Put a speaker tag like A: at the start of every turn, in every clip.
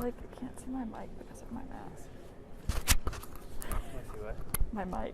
A: like I can't see my mic because of my mask.
B: Can't see what?
A: My mic.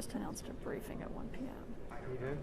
A: just announced a briefing at 1 p.m.
B: You did?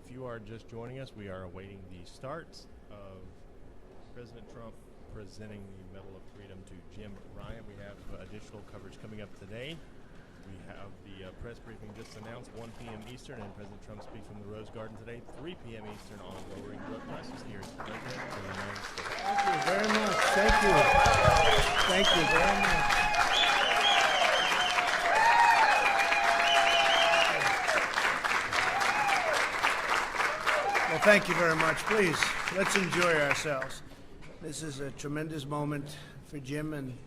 C: If you are just joining us, we are awaiting the start of President Trump presenting the Medal of Freedom to Jim Ryan. We have additional coverage coming up today. We have the press briefing just announced, 1 p.m. Eastern, and President Trump speaks from the Rose Garden today, 3 p.m. Eastern, on lowering blood prices. Here is the President of the United States.
D: Thank you very much. Thank you. Thank you very much. Well, thank you very much. Please, let's enjoy ourselves. This is a tremendous moment for Jim and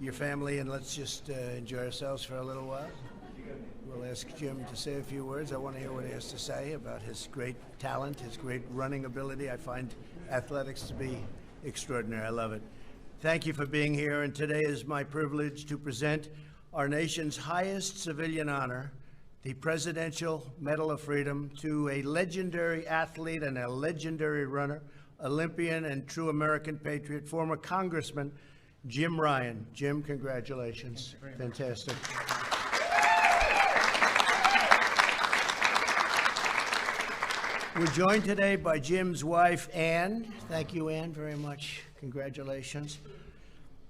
D: your family, and let's just enjoy ourselves for a little while. We'll ask Jim to say a few words. I want to hear what he has to say about his great talent, his great running ability. I find athletics to be extraordinary. I love it. Thank you for being here, and today is my privilege to present our nation's highest civilian honor, the Presidential Medal of Freedom, to a legendary athlete and a legendary runner, Olympian and true American patriot, former Congressman Jim Ryan. Jim, congratulations. Fantastic. We're joined today by Jim's wife, Ann. Thank you, Ann, very much. Congratulations.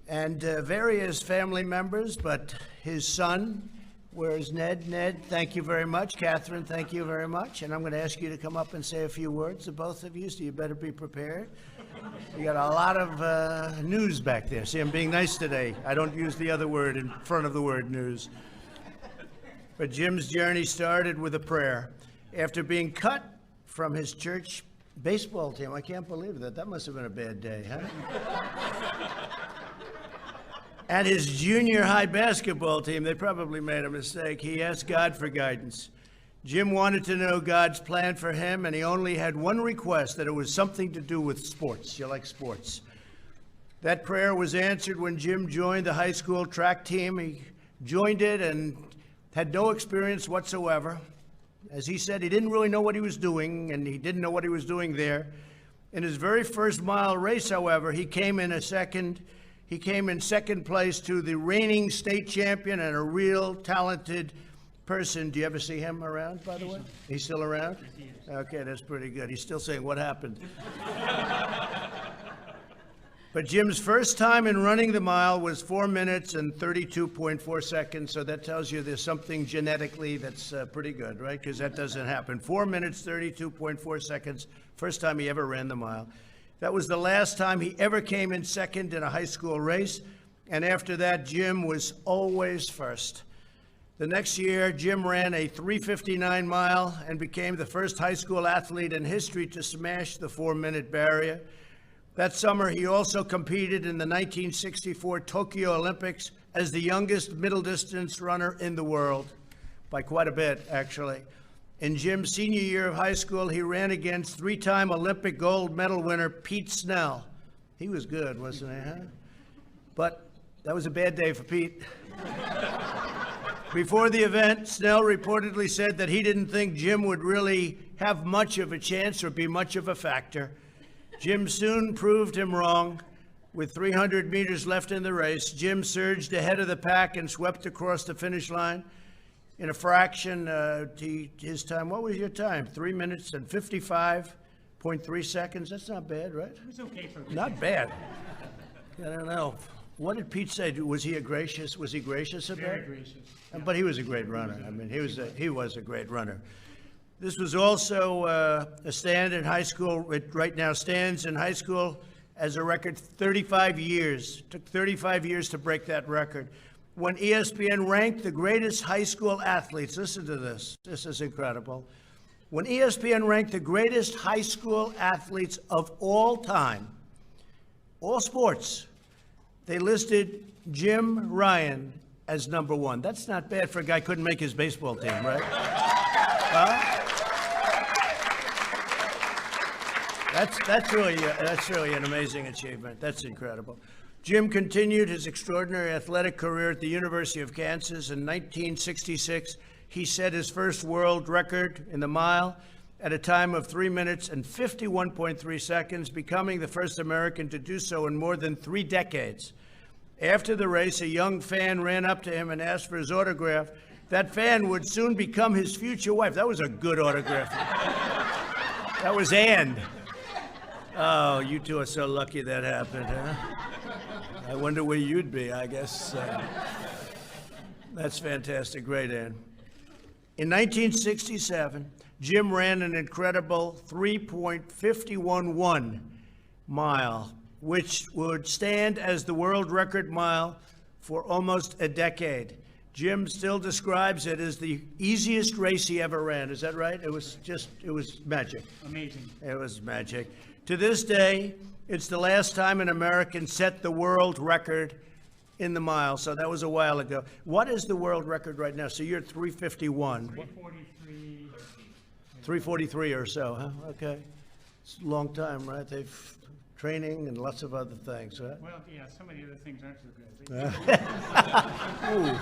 D: And various family members, but his son, where is Ned? Ned, thank you very much. Catherine, thank you very much. And I'm going to ask you to come up and say a few words to both of you, so you better be prepared. You got a lot of news back there. See, I'm being nice today. I don't use the other word in front of the word news. But Jim's journey started with a prayer. After being cut from his church baseball team, I can't believe that. That must have been a bad day, huh? And his junior high basketball team, they probably made a mistake. He asked God for guidance. Jim wanted to know God's plan for him, and he only had one request, that it was something to do with sports. You like sports. That prayer was answered when Jim joined the high school track team. He joined it and had no experience whatsoever. As he said, he didn't really know what he was doing, and he didn't know what he was doing there. In his very first mile race, however, he came in second place to the reigning state champion and a real talented person. Do you ever see him around, by the way? He's still around? Okay, that's pretty good. He's still saying, what happened? But Jim's first time in running the mile was 4 minutes and 32.4 seconds, so that tells you there's something genetically that's pretty good, right? Because that doesn't happen. 4 minutes, 32.4 seconds, first time he ever ran the mile. That was the last time he ever came in second in a high school race, and after that, Jim was always first. The next year, Jim ran a 3:59 mile and became the first high school athlete in history to smash the 4-minute barrier. That summer, he also competed in the 1964 Tokyo Olympics as the youngest middle distance runner in the world, by quite a bit, actually. In Jim's senior year of high school, he ran against 3-time Olympic gold medal winner Pete Snell. He was good, wasn't he, huh? But that was a bad day for Pete. Before the event, Snell reportedly said that he didn't think Jim would really have much of a chance or be much of a factor. Jim soon proved him wrong. With 300 meters left in the race, Jim surged ahead of the pack and swept across the finish line in a fraction his time. What was your time? 3 minutes and 55.3 seconds. That's not bad, right?
E: It was okay for me.
D: Not bad. I don't know. What did Pete say? Was he gracious about it?
E: Very gracious. Yeah.
D: But he was a great runner. I mean, he was a great runner. This was also a stand in high school. It right now stands in high school as a record 35 years. It took 35 years to break that record. When ESPN ranked the greatest high school athletes, listen to this. This is incredible. When ESPN ranked the greatest high school athletes of all time, all sports, they listed Jim Ryan as number one. That's not bad for a guy who couldn't make his baseball team, right? That's really an amazing achievement. That's incredible. Jim continued his extraordinary athletic career at the University of Kansas. In 1966, he set his first world record in the mile at a time of 3 minutes and 51.3 seconds, becoming the first American to do so in more than 3 decades. After the race, a young fan ran up to him and asked for his autograph. That fan would soon become his future wife. That was a good autograph. That was Ann. Oh, you two are so lucky that happened, huh? I wonder where you'd be, I guess. That's fantastic. Great, Ann. In 1967, Jim ran an incredible 3.511 mile, which would stand as the world record mile for almost a decade. Jim still describes it as the easiest race he ever ran. Is that right? It was magic.
E: Amazing.
D: It was magic. To this day, it's the last time an American set the world record in the mile. So that was a while ago. What is the world record right now? So you're at 351.
E: 343.
D: 343 or so, huh? Okay. It's a long time, right? They've training and lots of other things, right?
E: Well, yeah, some of the other things aren't so good.
D: Ooh.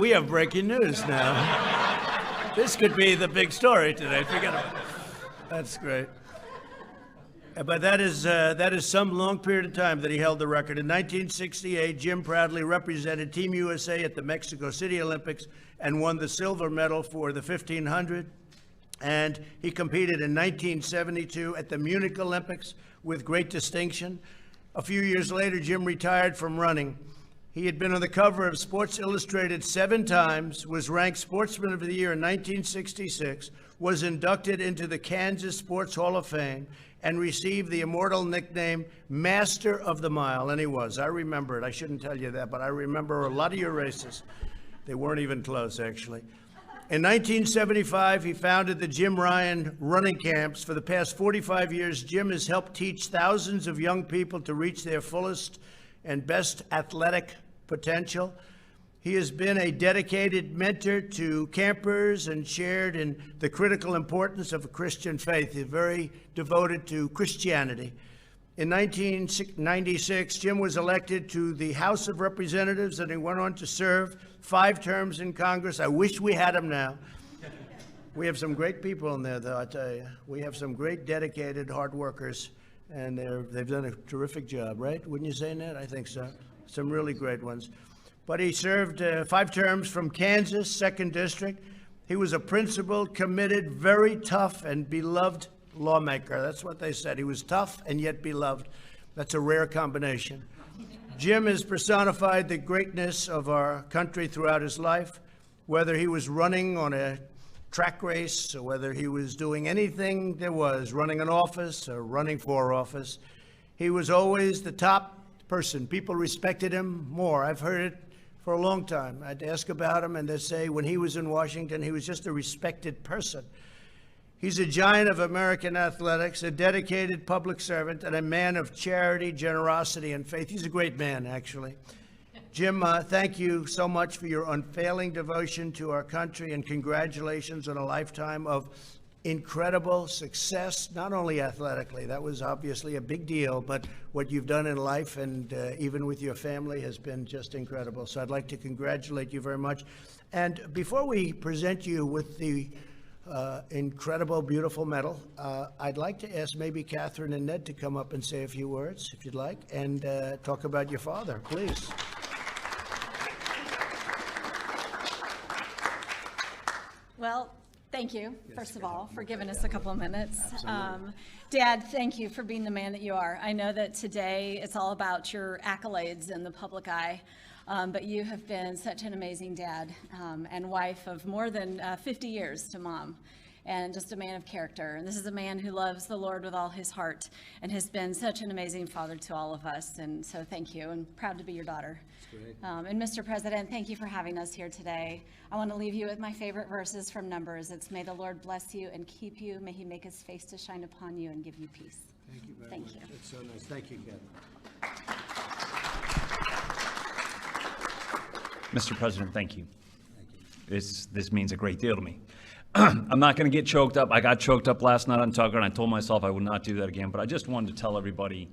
D: We have breaking news now. This could be the big story today. Forget about it. That's great. But that is some long period of time that he held the record. In 1968, Jim proudly represented Team USA at the Mexico City Olympics and won the silver medal for the 1500. And he competed in 1972 at the Munich Olympics with great distinction. A few years later, Jim retired from running. He had been on the cover of Sports Illustrated 7 times, was ranked Sportsman of the Year in 1966, was inducted into the Kansas Sports Hall of Fame, and received the immortal nickname Master of the Mile. And he was. I remember it. I shouldn't tell you that, but I remember a lot of your races. They weren't even close, actually. In 1975, he founded the Jim Ryan running camps. For the past 45 years, Jim has helped teach thousands of young people to reach their fullest and best athletic potential. He has been a dedicated mentor to campers and shared in the critical importance of a Christian faith. He's very devoted to Christianity. In 1996, Jim was elected to the House of Representatives, and he went on to serve 5 terms in Congress. I wish we had him now. We have some great people in there, though, I tell you. We have some great, dedicated, hard workers, and they've done a terrific job, right? Wouldn't you say, Ned? I think so. Some really great ones. But he served 5 terms from Kansas, 2nd District. He was a principled, committed, very tough, and beloved lawmaker. That's what they said. He was tough and yet beloved. That's a rare combination. Jim has personified the greatness of our country throughout his life, whether he was running on a track race or whether he was doing anything there was, running an office or running for office. He was always the top person. People respected him more. I've heard it for a long time. I'd ask about him, and they'd say when he was in Washington, he was just a respected person. He's a giant of American athletics, a dedicated public servant, and a man of charity, generosity, and faith. He's a great man, actually. Jim, thank you so much for your unfailing devotion to our country, and congratulations on a lifetime of incredible success, not only athletically. That was obviously a big deal, but what you've done in life and even with your family has been just incredible. So I'd like to congratulate you very much. And before we present you with the incredible, beautiful medal, I'd like to ask maybe Catherine and Ned to come up and say a few words, if you'd like, and talk about your father, please.
F: Well, thank you, first of all, for giving us a couple of minutes.
D: Absolutely.
F: Dad, thank you for being the man that you are. I know that today it's all about your accolades in the public eye, but you have been such an amazing dad and wife of more than 50 years to Mom, and just a man of character. And this is a man who loves the Lord with all his heart and has been such an amazing father to all of us. And so thank you, and proud to be your daughter. And Mr. President, thank you for having us here today. I want to leave you with my favorite verses from Numbers. It's, may the Lord bless you and keep you. May he make his face to shine upon you and give you peace.
D: Thank you very much.
F: Thank you.
D: That's so nice. Thank you, Catherine.
G: Mr. President, thank you. This means a great deal to me. I'm not going to get choked up. I got choked up last night on Tucker, and I told myself I would not do that again. But I just wanted to tell everybody,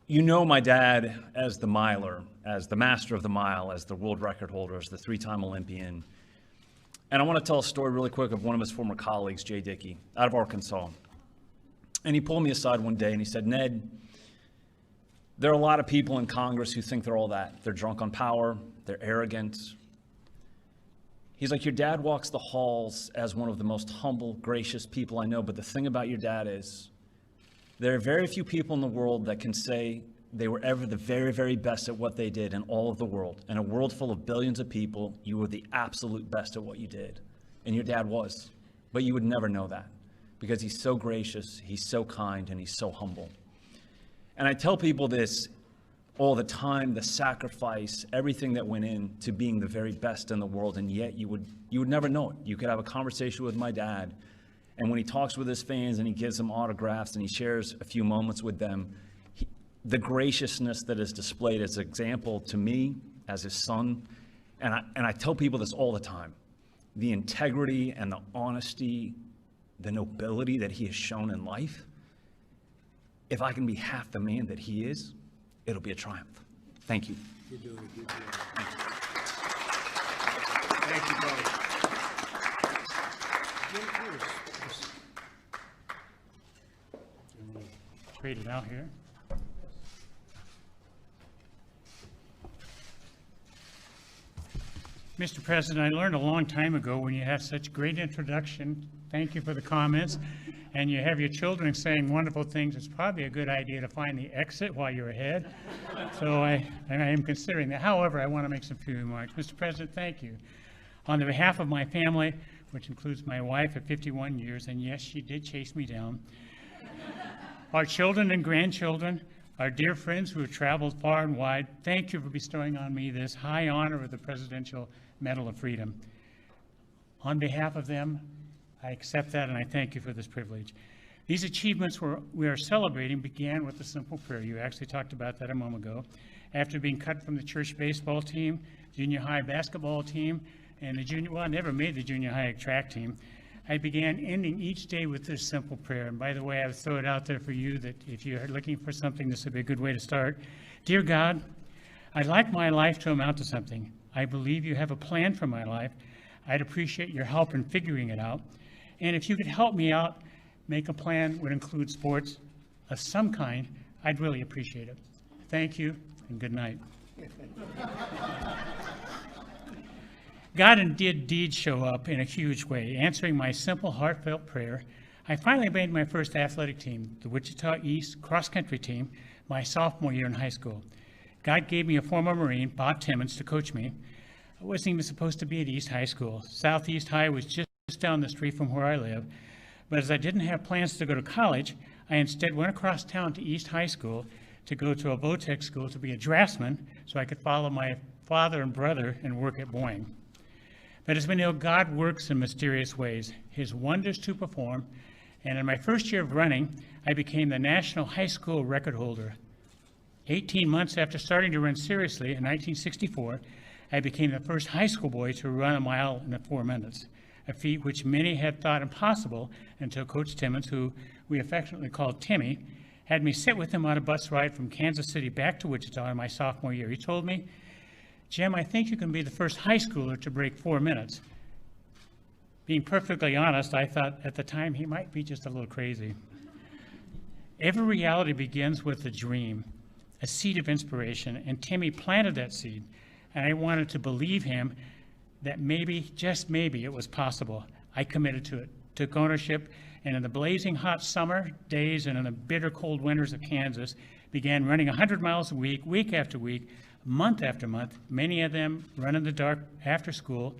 G: you know my dad as the miler, as the master of the mile, as the world record holder, as the 3-time Olympian. And I want to tell a story really quick of one of his former colleagues, Jay Dickey, out of Arkansas. And he pulled me aside one day and he said, Ned, there are a lot of people in Congress who think they're all that. They're drunk on power. They're arrogant. He's like, your dad walks the halls as one of the most humble, gracious people I know, but the thing about your dad is there are very few people in the world that can say they were ever the very, very best at what they did in all of the world. In a world full of billions of people, you were the absolute best at what you did. And your dad was. But you would never know that because he's so gracious, he's so kind, and he's so humble. And I tell people this all the time, the sacrifice, everything that went into being the very best in the world, and yet you would never know it. You could have a conversation with my dad, and when he talks with his fans and he gives them autographs and he shares a few moments with them, the graciousness that is displayed as an example to me as his son, and I tell people this all the time, the integrity and the honesty, the nobility that he has shown in life, if I can be half the man that he is, it'll be a triumph. Thank you.
D: You're doing a good job. Thank you both.
E: Read it out here. Mr. President, I learned a long time ago when you have such great introduction, thank you for the comments, and you have your children saying wonderful things, it's probably a good idea to find the exit while you're ahead. So I am considering that. However, I want to make some few remarks. Mr. President, thank you. On the behalf of my family, which includes my wife of 51 years, and yes, she did chase me down, our children and grandchildren, our dear friends who have traveled far and wide, thank you for bestowing on me this high honor of the Presidential Medal of Freedom. On behalf of them, I accept that and I thank you for this privilege. These achievements we are celebrating began with a simple prayer. You actually talked about that a moment ago. After being cut from the church baseball team, junior high basketball team, and I never made the junior high track team, I began ending each day with this simple prayer. And by the way, I would throw it out there for you that if you're looking for something, this would be a good way to start. Dear God, I'd like my life to amount to something. I believe you have a plan for my life. I'd appreciate your help in figuring it out. And if you could help me out, make a plan would include sports of some kind, I'd really appreciate it. Thank you and good night. God did show up in a huge way, answering my simple, heartfelt prayer. I finally made my first athletic team, the Wichita East cross-country team, my sophomore year in high school. God gave me a former Marine, Bob Timmons, to coach me. I wasn't even supposed to be at East High School. Southeast High was just down the street from where I live. But as I didn't have plans to go to college, I instead went across town to East High School to go to a Votech school to be a draftsman so I could follow my father and brother and work at Boeing. But as we know, God works in mysterious ways, his wonders to perform, and in my first year of running, I became the national high school record holder. 18 months after starting to run seriously in 1964, I became the first high school boy to run a mile in 4 minutes, a feat which many had thought impossible until Coach Timmons, who we affectionately called Timmy, had me sit with him on a bus ride from Kansas City back to Wichita in my sophomore year. He told me, Jim, I think you can be the first high schooler to break 4 minutes. Being perfectly honest, I thought at the time he might be just a little crazy. Every reality begins with a dream, a seed of inspiration, and Timmy planted that seed, and I wanted to believe him that maybe, just maybe, it was possible. I committed to it, took ownership, and in the blazing hot summer days and in the bitter cold winters of Kansas, began running 100 miles a week, week after week, month after month, many of them run in the dark after school,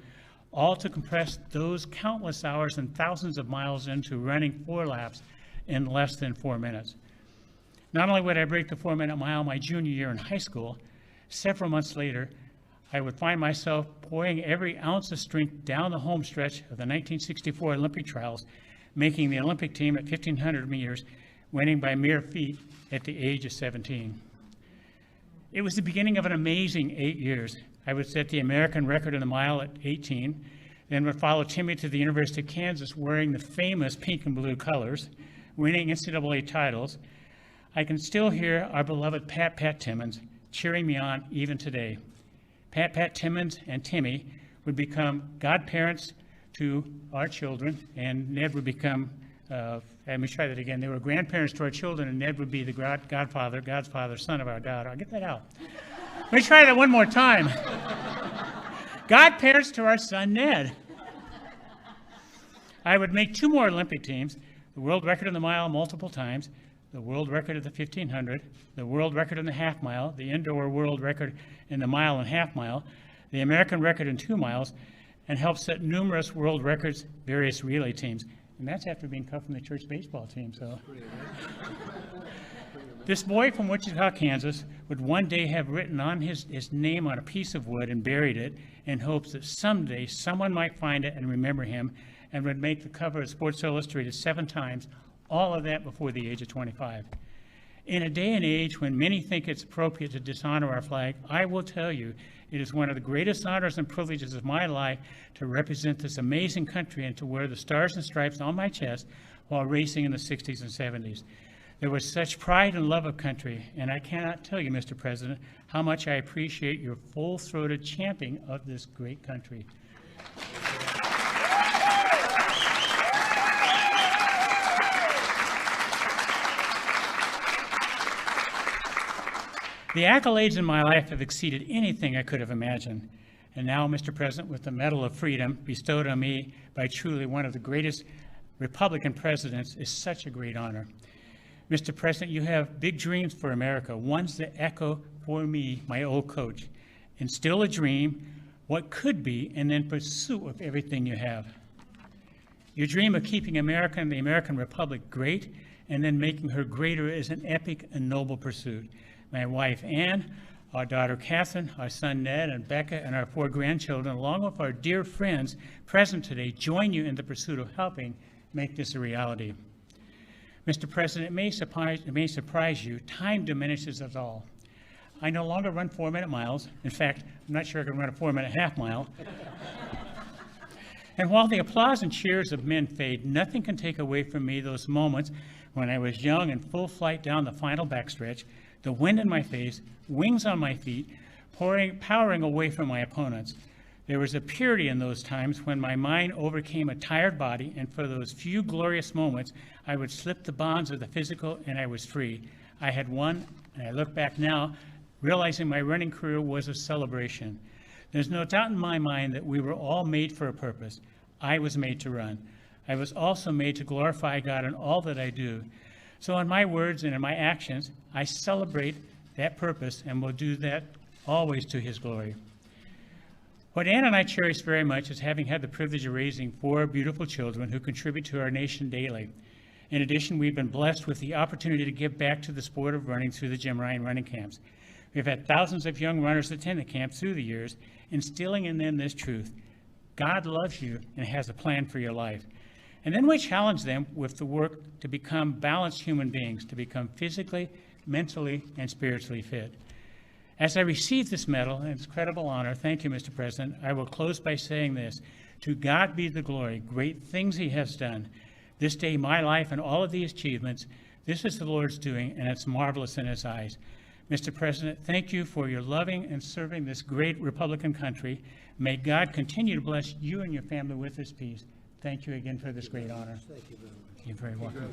E: all to compress those countless hours and thousands of miles into running 4 laps in less than 4 minutes. Not only would I break the 4-minute mile my junior year in high school, several months later, I would find myself pouring every ounce of strength down the home stretch of the 1964 Olympic trials, making the Olympic team at 1,500 meters, winning by mere feet at the age of 17. It was the beginning of an amazing 8 years. I would set the American record in the mile at 18, then would follow Timmy to the University of Kansas wearing the famous pink and blue colors, winning NCAA titles. I can still hear our beloved Pat Timmons cheering me on even today. Pat Timmons and Timmy would become godparents to our children, and Ned would become, let me try that again, they were grandparents to our children, and Ned would be the God's father, son of our daughter. I'll get that out. Let me try that one more time. godparents to our son Ned. I would make 2 more Olympic teams, the world record in the mile multiple times, the world record of the 1500, the world record in the half mile, the indoor world record in the mile and half mile, the American record in 2 miles, and help set numerous world records, various relay teams. And that's after being cut from the church baseball team, so. This boy from Wichita, Kansas, would one day have written on his name on a piece of wood and buried it in hopes that someday someone might find it and remember him and would make the cover of Sports Illustrated 7 times, all of that before the age of 25. In a day and age when many think it's appropriate to dishonor our flag, I will tell you it is one of the greatest honors and privileges of my life to represent this amazing country and to wear the stars and stripes on my chest while racing in the 60s and 70s. There was such pride and love of country, and I cannot tell you, Mr. President, how much I appreciate your full-throated championing of this great country. The accolades in my life have exceeded anything I could have imagined. And now, Mr. President, with the Medal of Freedom bestowed on me by truly one of the greatest Republican presidents is such a great honor. Mr. President, you have big dreams for America, ones that echo for me, my old coach. Instill a dream, what could be, and then pursue of everything you have. Your dream of keeping America and the American Republic great and then making her greater is an epic and noble pursuit. My wife, Ann, our daughter, Catherine, our son, Ned, and Becca, and our 4 grandchildren, along with our dear friends present today, join you in the pursuit of helping make this a reality. Mr. President, it may surprise you, time diminishes us all. I no longer run 4-minute miles. In fact, I'm not sure I can run a 4-minute half mile. And while the applause and cheers of men fade, nothing can take away from me those moments when I was young and full flight down the final backstretch, the wind in my face, wings on my feet, powering away from my opponents. There was a purity in those times when my mind overcame a tired body, and for those few glorious moments, I would slip the bonds of the physical and I was free. I had won, and I look back now, realizing my running career was a celebration. There's no doubt in my mind that we were all made for a purpose. I was made to run. I was also made to glorify God in all that I do. So in my words and in my actions, I celebrate that purpose and will do that always to His glory. What Ann and I cherish very much is having had the privilege of raising 4 beautiful children who contribute to our nation daily. In addition, we've been blessed with the opportunity to give back to the sport of running through the Jim Ryan running camps. We've had thousands of young runners attend the camp through the years, instilling in them this truth: God loves you and has a plan for your life. And then we challenge them with the work to become balanced human beings, to become physically, mentally, and spiritually fit. As I receive this medal and this credible honor, thank you, Mr. President, I will close by saying this: to God be the glory, great things He has done. This day, my life and all of these achievements, this is the Lord's doing, and it's marvelous in His eyes. Mr. President, thank you for your loving and serving this great Republican country. May God continue to bless you and your family with His peace. Thank you again for this great honor.
D: Thank you very much.
E: You're very welcome.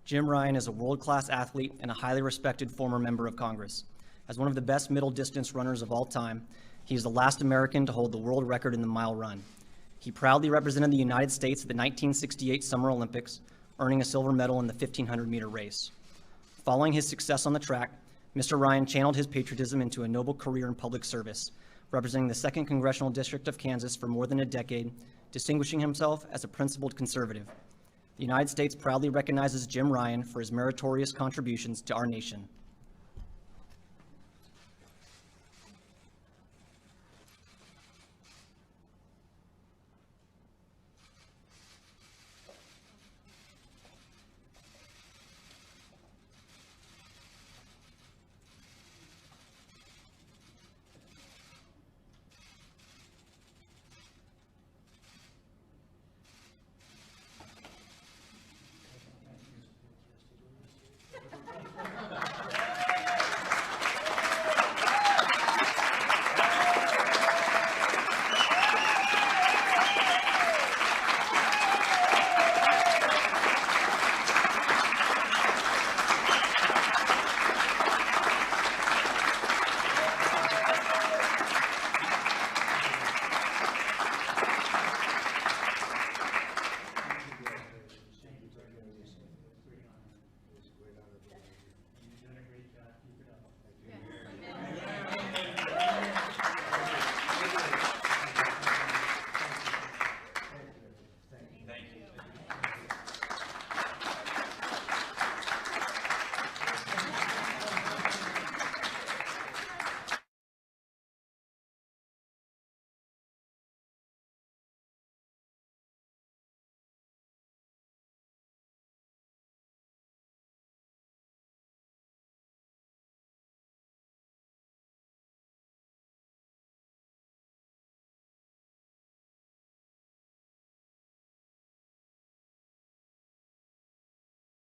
H: Jim Ryan is a world-class athlete and a highly respected former member of Congress. As one of the best middle-distance runners of all time, he is the last American to hold the world record in the mile run. He proudly represented the United States at the 1968 Summer Olympics, earning a silver medal in the 1,500-meter race. Following his success on the track, Mr. Ryan channeled his patriotism into a noble career in public service, representing the 2nd Congressional District of Kansas for more than a decade, distinguishing himself as a principled conservative. The United States proudly recognizes Jim Ryan for his meritorious contributions to our nation.